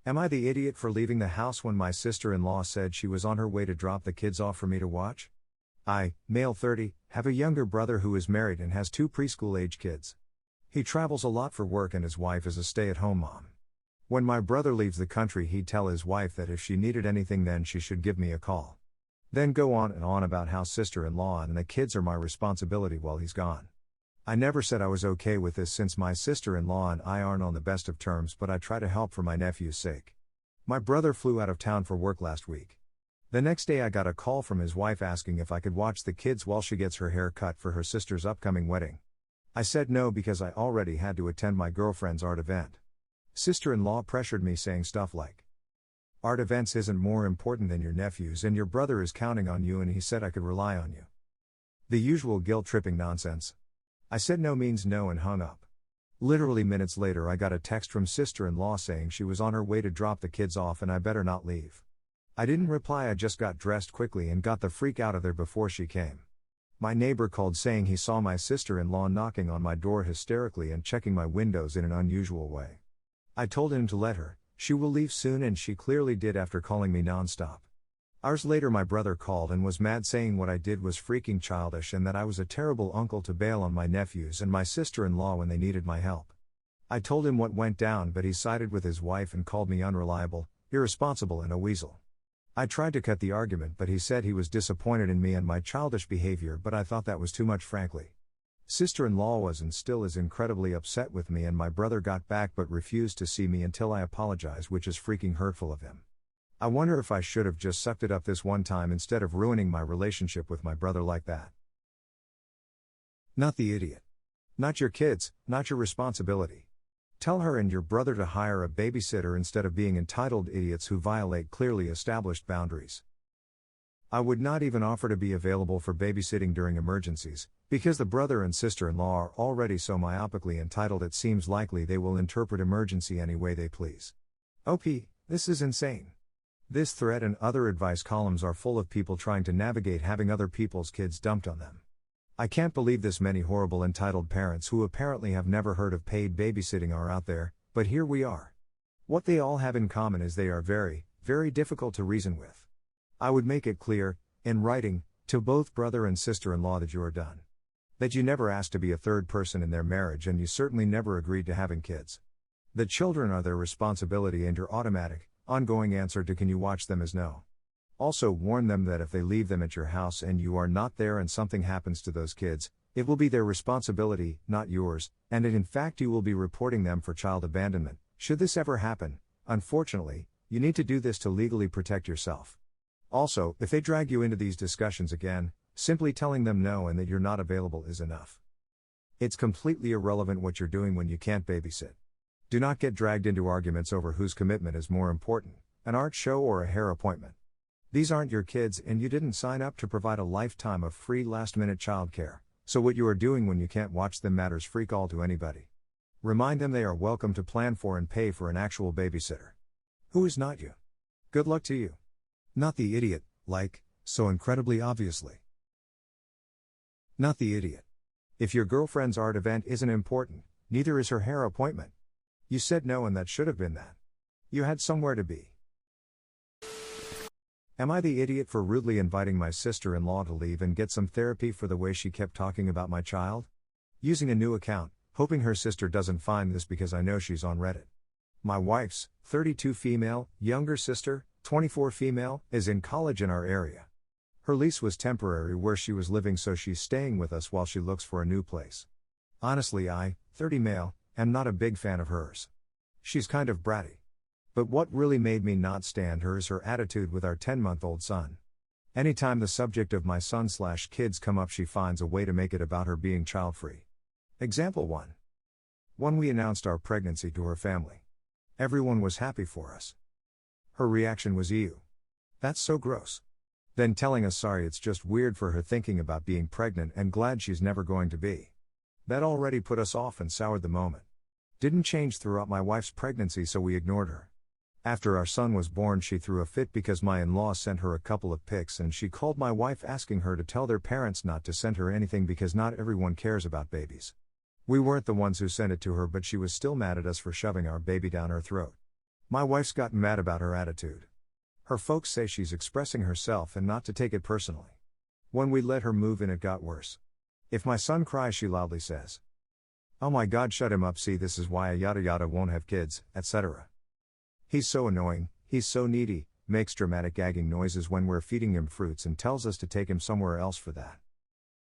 Am I the idiot for leaving the house when my sister-in-law said she was on her way to drop the kids off for me to watch? I, male 30, have a younger brother who is married and has 2 preschool-age kids. He travels a lot for work and his wife is a stay-at-home mom. When my brother leaves the country, he'd tell his wife that if she needed anything then she should give me a call. Then go on and on about how sister-in-law and the kids are my responsibility while he's gone. I never said I was okay with this since my sister-in-law and I aren't on the best of terms, but I try to help for my nephew's sake. My brother flew out of town for work last week. The next day I got a call from his wife asking if I could watch the kids while she gets her hair cut for her sister's upcoming wedding. I said no because I already had to attend my girlfriend's art event. Sister-in-law pressured me saying stuff like, "Art events isn't more important than your nephews and your brother is counting on you and he said I could rely on you." The usual guilt-tripping nonsense. I said no means no and hung up. Literally minutes later I got a text from sister-in-law saying she was on her way to drop the kids off and I better not leave. I didn't reply, I just got dressed quickly and got the freak out of there before she came. My neighbor called saying he saw my sister-in-law knocking on my door hysterically and checking my windows in an unusual way. I told him to let her, she will leave soon, and she clearly did after calling me nonstop. Hours later my brother called and was mad, saying what I did was freaking childish and that I was a terrible uncle to bail on my nephews and my sister-in-law when they needed my help. I told him what went down, but he sided with his wife and called me unreliable, irresponsible and a weasel. I tried to cut the argument, but he said he was disappointed in me and my childish behavior, but I thought that was too much, frankly. Sister-in-law was and still is incredibly upset with me, and my brother got back but refused to see me until I apologized, which is freaking hurtful of him. I wonder if I should have just sucked it up this one time instead of ruining my relationship with my brother like that. Not the idiot. Not your kids, not your responsibility. Tell her and your brother to hire a babysitter instead of being entitled idiots who violate clearly established boundaries. I would not even offer to be available for babysitting during emergencies, because the brother and sister-in-law are already so myopically entitled it seems likely they will interpret emergency any way they please. OP, this is insane. This thread and other advice columns are full of people trying to navigate having other people's kids dumped on them. I can't believe this many horrible entitled parents who apparently have never heard of paid babysitting are out there, but here we are. What they all have in common is they are very, very difficult to reason with. I would make it clear, in writing, to both brother and sister-in-law that you are done. That you never asked to be a third person in their marriage and you certainly never agreed to having kids. The children are their responsibility and your automatic, ongoing answer to "can you watch them" is no. Also warn them that if they leave them at your house and you are not there and something happens to those kids, it will be their responsibility, not yours, and in fact you will be reporting them for child abandonment, should this ever happen. Unfortunately, you need to do this to legally protect yourself. Also, if they drag you into these discussions again, simply telling them no and that you're not available is enough. It's completely irrelevant what you're doing when you can't babysit. Do not get dragged into arguments over whose commitment is more important, an art show or a hair appointment. These aren't your kids and you didn't sign up to provide a lifetime of free last-minute childcare, so what you are doing when you can't watch them matters freak all to anybody. Remind them they are welcome to plan for and pay for an actual babysitter. Who is not you? Good luck to you. Not the idiot, like, so incredibly obviously. Not the idiot. If your girlfriend's art event isn't important, neither is her hair appointment. You said no and that should have been that. You had somewhere to be. Am I the idiot for rudely inviting my sister-in-law to leave and get some therapy for the way she kept talking about my child? Using a new account, hoping her sister doesn't find this because I know she's on Reddit. My wife's, 32 female, younger sister, 24 female, is in college in our area. Her lease was temporary where she was living, so she's staying with us while she looks for a new place. Honestly, I, 30 male, am not a big fan of hers. She's kind of bratty. But what really made me not stand her is her attitude with our 10-month-old son. Anytime the subject of my son/kids come up, she finds a way to make it about her being child-free. Example 1. When we announced our pregnancy to her family, everyone was happy for us. Her reaction was, "Ew. That's so gross." Then telling us sorry, it's just weird for her thinking about being pregnant and glad she's never going to be. That already put us off and soured the moment. Didn't change throughout my wife's pregnancy, so we ignored her. After our son was born, she threw a fit because my in-laws sent her a couple of pics and she called my wife asking her to tell their parents not to send her anything because not everyone cares about babies. We weren't the ones who sent it to her, but she was still mad at us for shoving our baby down her throat. My wife's gotten mad about her attitude. Her folks say she's expressing herself and not to take it personally. When we let her move in, it got worse. If my son cries, she loudly says, "Oh my God, shut him up, see, this is why a yada yada won't have kids," etc. He's so annoying, he's so needy, makes dramatic gagging noises when we're feeding him fruits and tells us to take him somewhere else for that.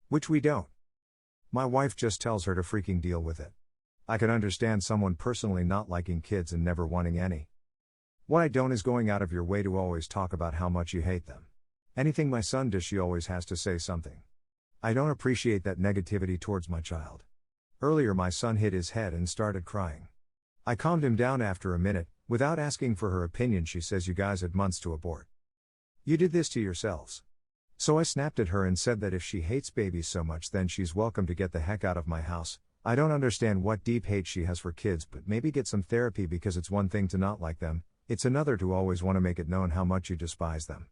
Which we don't. My wife just tells her to freaking deal with it. I can understand someone personally not liking kids and never wanting any. What I don't is going out of your way to always talk about how much you hate them. Anything my son does, she always has to say something. I don't appreciate that negativity towards my child. Earlier my son hit his head and started crying. I calmed him down after a minute. Without asking for her opinion, she says, "You guys had months to abort. You did this to yourselves." So I snapped at her and said that if she hates babies so much, then she's welcome to get the heck out of my house. I don't understand what deep hate she has for kids, but maybe get some therapy, because it's one thing to not like them, it's another to always want to make it known how much you despise them.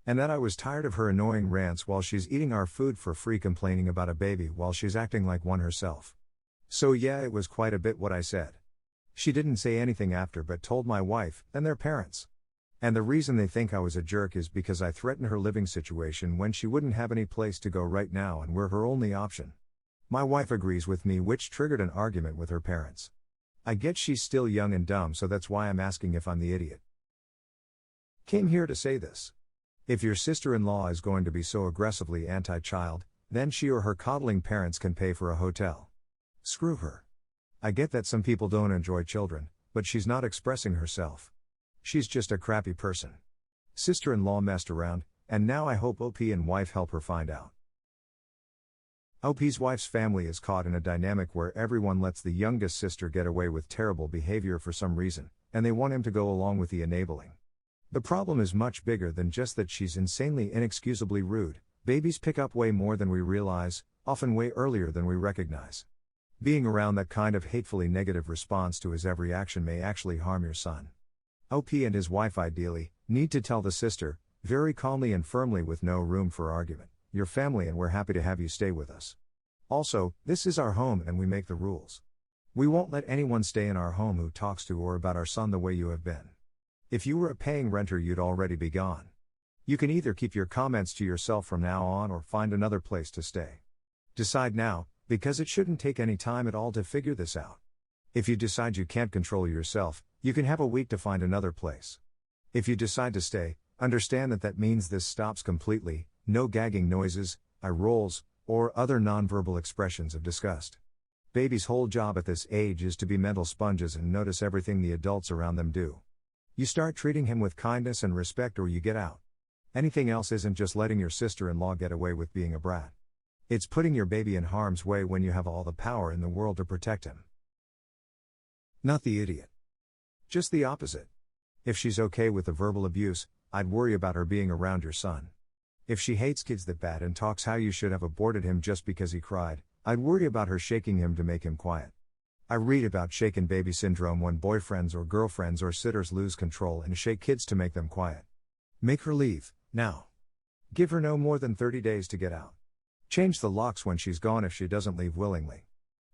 And that I was tired of her annoying rants while she's eating our food for free, complaining about a baby while she's acting like one herself. So yeah, it was quite a bit what I said. She didn't say anything after, but told my wife and their parents. And the reason they think I was a jerk is because I threatened her living situation when she wouldn't have any place to go right now and we're her only option. My wife agrees with me, which triggered an argument with her parents. I get she's still young and dumb, so that's why I'm asking if I'm the idiot. Came here to say this. If your sister-in-law is going to be so aggressively anti-child, then she or her coddling parents can pay for a hotel. Screw her. I get that some people don't enjoy children, but she's not expressing herself. She's just a crappy person. Sister-in-law messed around, and now I hope OP and wife help her find out. OP's wife's family is caught in a dynamic where everyone lets the youngest sister get away with terrible behavior for some reason, and they want him to go along with the enabling. The problem is much bigger than just that she's insanely inexcusably rude. Babies pick up way more than we realize, often way earlier than we recognize. Being around that kind of hatefully negative response to his every action may actually harm your son. OP and his wife ideally need to tell the sister, very calmly and firmly with no room for argument, "You're family and we're happy to have you stay with us. Also, this is our home and we make the rules. We won't let anyone stay in our home who talks to or about our son the way you have been. If you were a paying renter, you'd already be gone. You can either keep your comments to yourself from now on or find another place to stay. Decide now, because it shouldn't take any time at all to figure this out. If you decide you can't control yourself, you can have a week to find another place. If you decide to stay, understand that that means this stops completely, no gagging noises, eye rolls, or other nonverbal expressions of disgust. Baby's whole job at this age is to be mental sponges and notice everything the adults around them do. You start treating him with kindness and respect or you get out. Anything else isn't just letting your sister-in-law get away with being a brat. It's putting your baby in harm's way when you have all the power in the world to protect him. Not the idiot. Just the opposite. If she's okay with the verbal abuse, I'd worry about her being around your son. If she hates kids that bad and talks how you should have aborted him just because he cried, I'd worry about her shaking him to make him quiet. I read about shaken baby syndrome when boyfriends or girlfriends or sitters lose control and shake kids to make them quiet. Make her leave, now. Give her no more than 30 days to get out. Change the locks when she's gone if she doesn't leave willingly.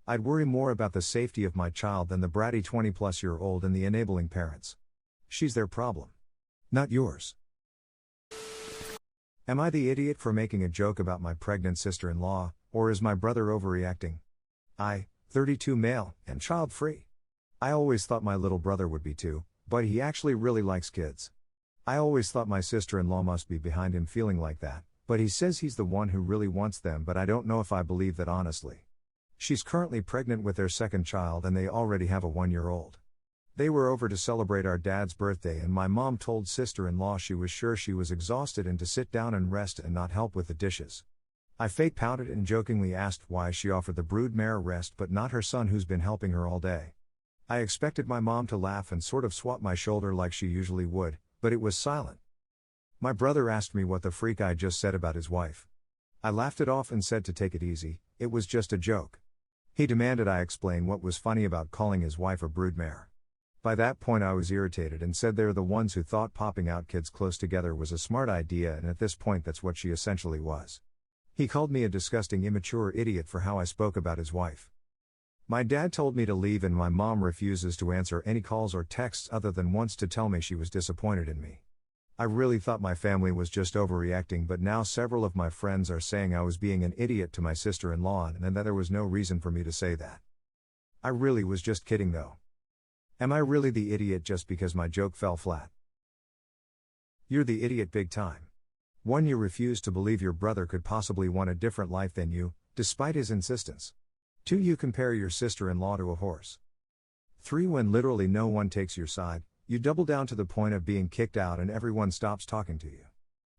I'd worry more about the safety of my child than the bratty 20-plus-year-old and the enabling parents. She's their problem. Not yours. Am I the idiot for making a joke about my pregnant sister-in-law, or is my brother overreacting? 32 male, and child-free. I always thought my little brother would be too, but he actually really likes kids. I always thought my sister-in-law must be behind him feeling like that, but he says he's the one who really wants them, but I don't know if I believe that honestly. She's currently pregnant with their second child and they already have a 1-year-old. They were over to celebrate our dad's birthday and my mom told sister-in-law she was sure she was exhausted and to sit down and rest and not help with the dishes. I fake pouted and jokingly asked why she offered the broodmare rest but not her son who's been helping her all day. I expected my mom to laugh and sort of swat my shoulder like she usually would, but it was silent. My brother asked me what the freak I just said about his wife. I laughed it off and said to take it easy, it was just a joke. He demanded I explain what was funny about calling his wife a broodmare. By that point I was irritated and said they're the ones who thought popping out kids close together was a smart idea, and at this point that's what she essentially was. He called me a disgusting immature idiot for how I spoke about his wife. My dad told me to leave and my mom refuses to answer any calls or texts other than once to tell me she was disappointed in me. I really thought my family was just overreacting, but now several of my friends are saying I was being an idiot to my sister-in-law and that there was no reason for me to say that. I really was just kidding though. Am I really the idiot just because my joke fell flat? You're the idiot big time. 1. You refuse to believe your brother could possibly want a different life than you, despite his insistence. 2. You compare your sister-in-law to a horse. 3. When literally no one takes your side, you double down to the point of being kicked out and everyone stops talking to you.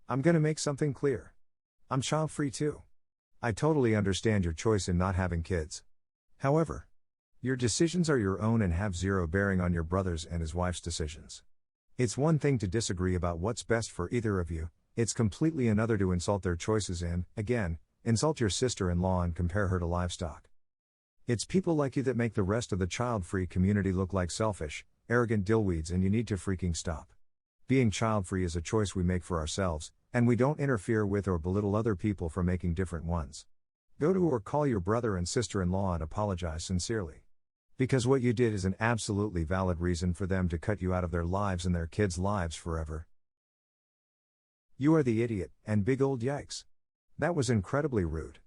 I'm gonna make something clear. I'm child-free too. I totally understand your choice in not having kids. However, your decisions are your own and have zero bearing on your brother's and his wife's decisions. It's one thing to disagree about what's best for either of you, it's completely another to insult their choices and, again, insult your sister-in-law and compare her to livestock. It's people like you that make the rest of the child-free community look like selfish, arrogant dillweeds, and you need to freaking stop. Being child-free is a choice we make for ourselves, and we don't interfere with or belittle other people for making different ones. Go to or call your brother and sister-in-law and apologize sincerely. Because what you did is an absolutely valid reason for them to cut you out of their lives and their kids' lives forever. You are the idiot, and big old yikes. That was incredibly rude.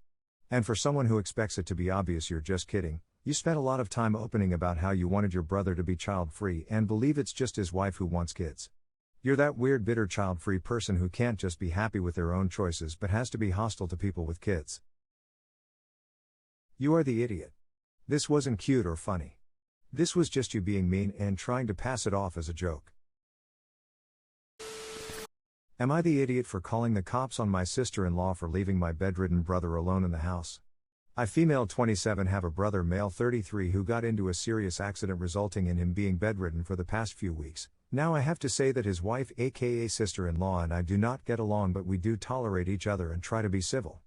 And for someone who expects it to be obvious you're just kidding, you spent a lot of time opening about how you wanted your brother to be child-free and believe it's just his wife who wants kids. You're that weird bitter child-free person who can't just be happy with their own choices but has to be hostile to people with kids. You are the idiot. This wasn't cute or funny. This was just you being mean and trying to pass it off as a joke. Am I the idiot for calling the cops on my sister-in-law for leaving my bedridden brother alone in the house? I, female 27, have a brother, male 33, who got into a serious accident resulting in him being bedridden for the past few weeks. Now I have to say that his wife, aka sister-in-law, and I do not get along, but we do tolerate each other and try to be civil.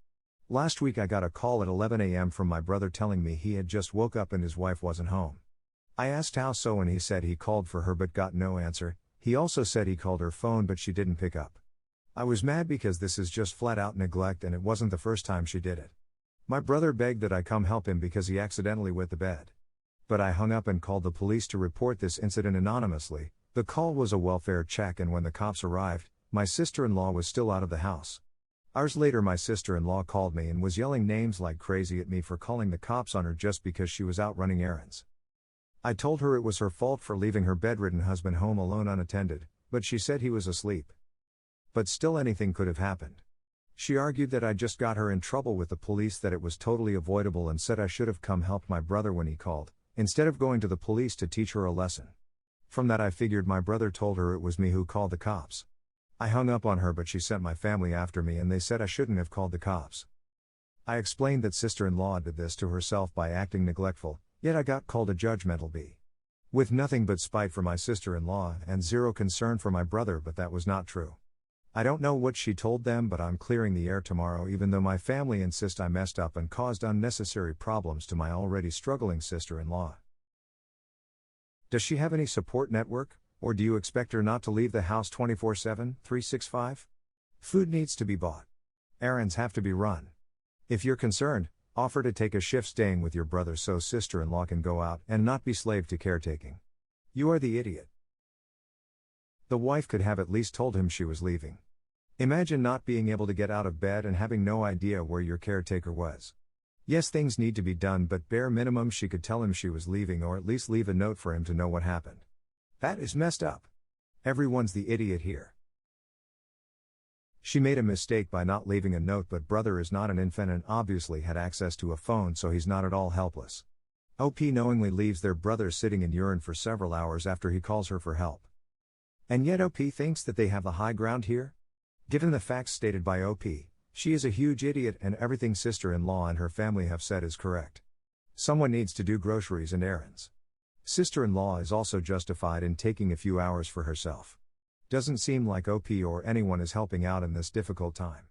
Last week I got a call at 11 a.m. from my brother telling me he had just woke up and his wife wasn't home. I asked how so and he said he called for her but got no answer. He also said he called her phone but she didn't pick up. I was mad because this is just flat out neglect and it wasn't the first time she did it. My brother begged that I come help him because he accidentally wet the bed. But I hung up and called the police to report this incident anonymously. The call was a welfare check and when the cops arrived, my sister-in-law was still out of the house. Hours later my sister-in-law called me and was yelling names like crazy at me for calling the cops on her just because she was out running errands. I told her it was her fault for leaving her bedridden husband home alone unattended, but she said he was asleep. But still anything could have happened. She argued that I just got her in trouble with the police, that it was totally avoidable, and said I should have come help my brother when he called, instead of going to the police to teach her a lesson. From that I figured my brother told her it was me who called the cops. I hung up on her but she sent my family after me and they said I shouldn't have called the cops. I explained that sister-in-law did this to herself by acting neglectful, yet I got called a judgmental bee. With nothing but spite for my sister-in-law and zero concern for my brother, but that was not true. I don't know what she told them, but I'm clearing the air tomorrow even though my family insist I messed up and caused unnecessary problems to my already struggling sister-in-law. Does she have any support network? Or do you expect her not to leave the house 24/7, 365? Food needs to be bought. Errands have to be run. If you're concerned, offer to take a shift staying with your brother so sister-in-law can go out and not be slave to caretaking. You are the idiot. The wife could have at least told him she was leaving. Imagine not being able to get out of bed and having no idea where your caretaker was. Yes, things need to be done, but bare minimum she could tell him she was leaving or at least leave a note for him to know what happened. That is messed up. Everyone's the idiot here. She made a mistake by not leaving a note, but brother is not an infant and obviously had access to a phone, so he's not at all helpless. OP knowingly leaves their brother sitting in urine for several hours after he calls her for help. And yet OP thinks that they have the high ground here? Given the facts stated by OP, she is a huge idiot and everything sister-in-law and her family have said is correct. Someone needs to do groceries and errands. Sister-in-law is also justified in taking a few hours for herself. Doesn't seem like OP or anyone is helping out in this difficult time.